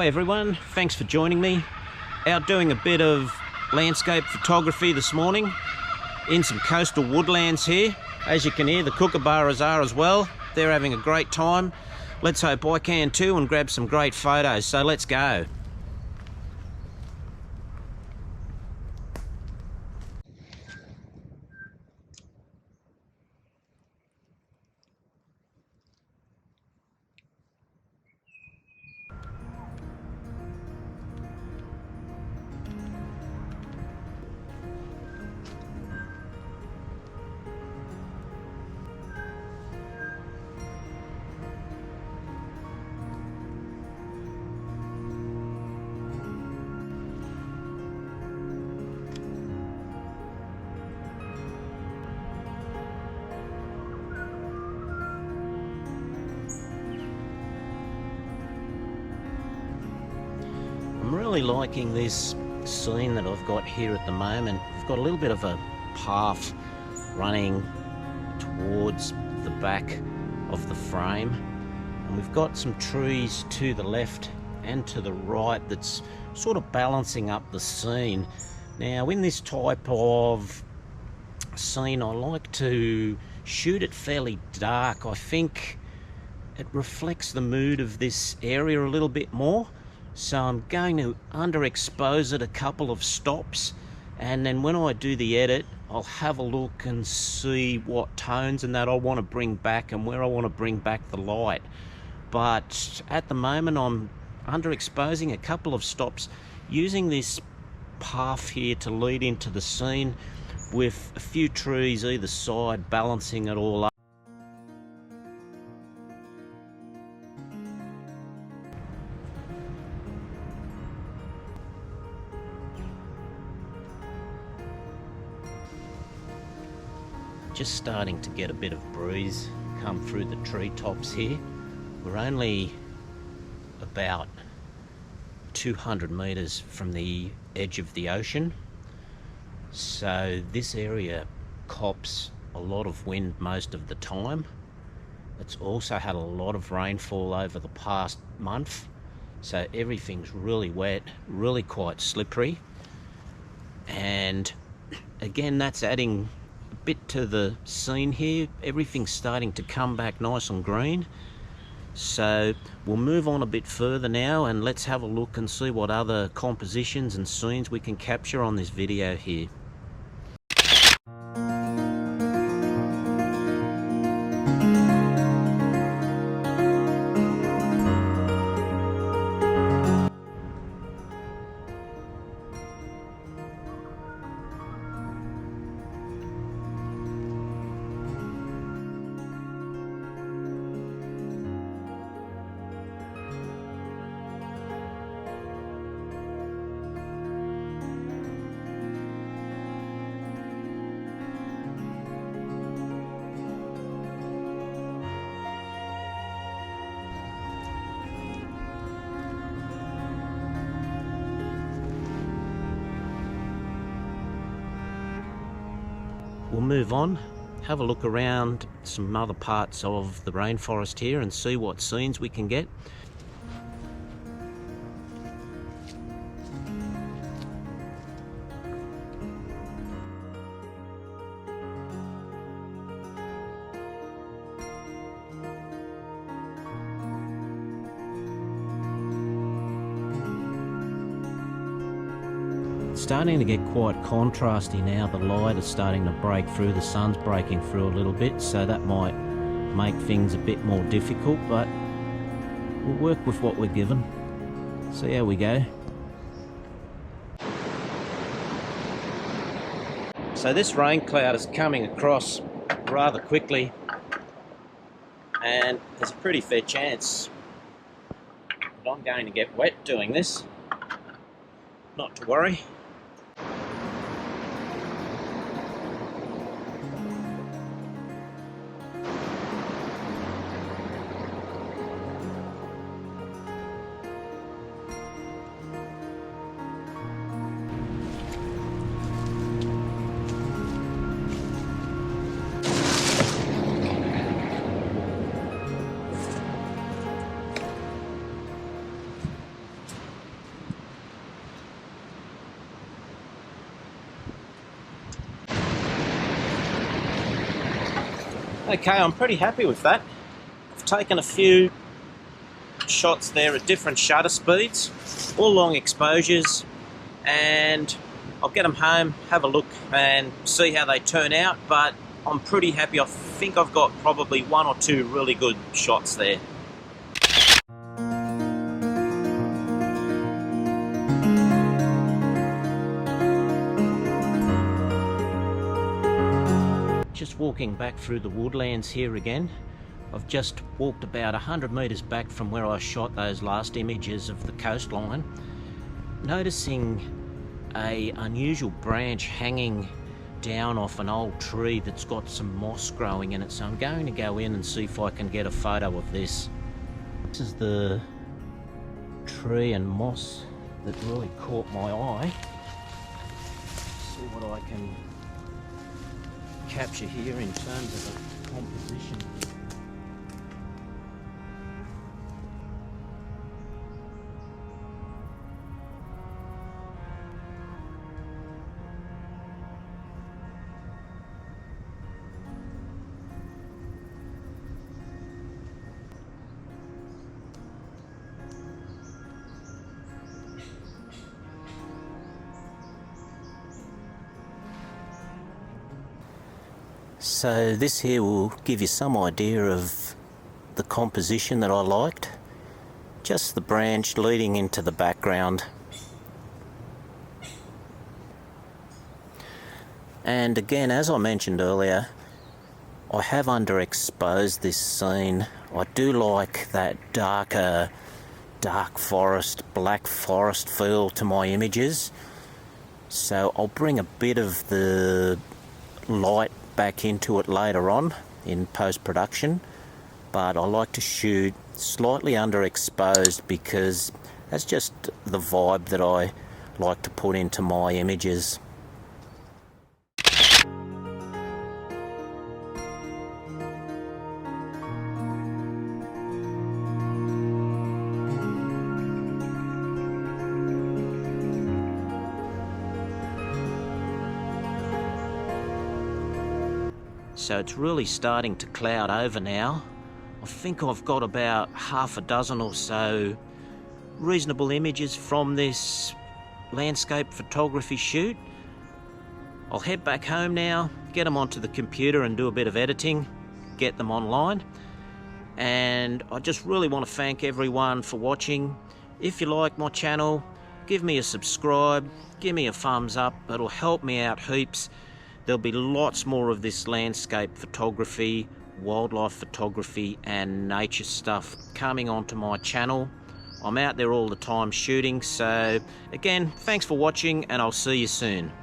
Hi everyone, thanks for joining me. Out doing a bit of landscape photography this morning in some coastal woodlands here. As you can hear, the kookaburras are as well. They're having a great time. Let's hope I can too and grab some great photos, so let's go. I'm really liking this scene that I've got here at the moment. I've got a little bit of a path running towards the back of the frame, and we've got some trees to the left and to the right that's sort of balancing up the scene. Now in this type of scene I like to shoot it fairly dark. I think it reflects the mood of this area a little bit more. So I'm going to underexpose it a couple of stops, and then when I do the edit I'll have a look and see what tones and that I want to bring back and where I want to bring back the light. But at the moment I'm underexposing a couple of stops, using this path here to lead into the scene with a few trees either side balancing it all up. Just starting to get a bit of breeze come through the treetops here. We're only about 200 meters from the edge of the ocean, so this area cops a lot of wind most of the time. It's also had a lot of rainfall over the past month, so everything's really wet, really quite slippery, and again that's adding bit to the scene here. Everything's starting to come back nice and green, so we'll move on a bit further now and let's have a look and see what other compositions and scenes we can capture on this video here. We'll move on, have a look around some other parts of the rainforest here and see what scenes we can get. Starting to get quite contrasty now. The light is starting to break through, the sun's breaking through a little bit, so that might make things a bit more difficult, but we'll work with what we're given. See how we go. So this rain cloud is coming across rather quickly, and there's a pretty fair chance that I'm going to get wet doing this. Not to worry. Okay, I'm pretty happy with that. I've taken a few shots there at different shutter speeds, all long exposures, and I'll get them home, have a look and see how they turn out, but I'm pretty happy. I think I've got probably one or two really good shots there. Just walking back through the woodlands here again. I've just walked about 100 metres back from where I shot those last images of the coastline, noticing a unusual branch hanging down off an old tree that's got some moss growing in it, so I'm going to go in and see if I can get a photo of this. This is the tree and moss that really caught my eye. See what I can capture here in terms of a composition. So this here will give you some idea of the composition that I liked. Just the branch leading into the background. And again, as I mentioned earlier, I have underexposed this scene. I do like that dark forest, black forest feel to my images. So I'll bring a bit of the light back into it later on in post-production, but I like to shoot slightly underexposed because that's just the vibe that I like to put into my images. So it's really starting to cloud over now. I think I've got about half a dozen or so reasonable images from this landscape photography shoot. I'll head back home now, get them onto the computer and do a bit of editing, get them online. And I just really want to thank everyone for watching. If you like my channel, give me a subscribe, give me a thumbs up, it'll help me out heaps. There'll be lots more of this landscape photography, wildlife photography and nature stuff coming onto my channel. I'm out there all the time shooting, so again, thanks for watching and I'll see you soon.